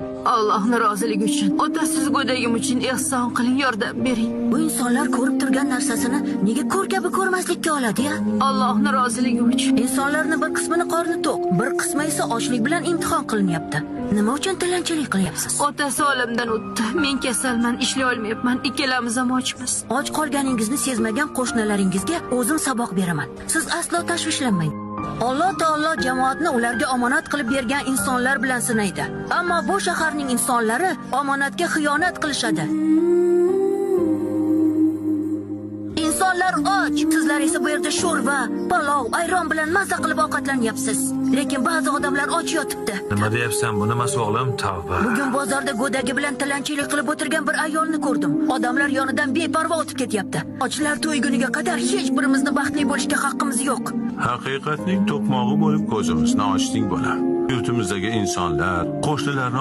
Allohning roziligi uchun, otasiz go'dagim uchun ehson qiling, yordam bering. Bu insonlar ko'rib turgan narsasini nega ko'r kabi ko'rmaslikka oladi-ya? Allohning roziligi uchun. Insonlarning bir qismini qorni to'q, bir qismi esa ochlik bilan imtihon qilinyapti. Nima uchun tilanchilik qilyapsiz? Otasi olamdan o'tdi. Men kasalman, ishlay olmayapman. Ikkalamiz ham ochmiz. Och qolganingizni sezmagan qo'shnilaringizga o'zim saboq beraman. Siz aslo tashvishlanmang. Alloh taolo jamoatni ularga omonat qilib bergan insonlar bilan sinaydi. Ammo bu shaharning insonlari omonatga xiyonat qilishadi. Insonlar och, sizlar esa bu yerda sho'rva, palov, ayron bilan maza qilib ovqatlanyapsiz. Lekin ba'zi odamlar och yotibdi. Nima deyapsan? Bu nima o'g'lim? Tavba. Bugun bozorda go'dagi bilan tilanchilik qilib o'tirgan bir ayolni ko'rdim. Odamlar yonidan beparvo o'tib ketyapti. Ochlar to'yguniga qadar hech birimizni baxtli bo'lishga haqqimiz yo'q. Haqiqatning to'qmog'i bo'lib ko'zimizni ochding bola. Yurtimizdagi insonlar, qo'shnilarni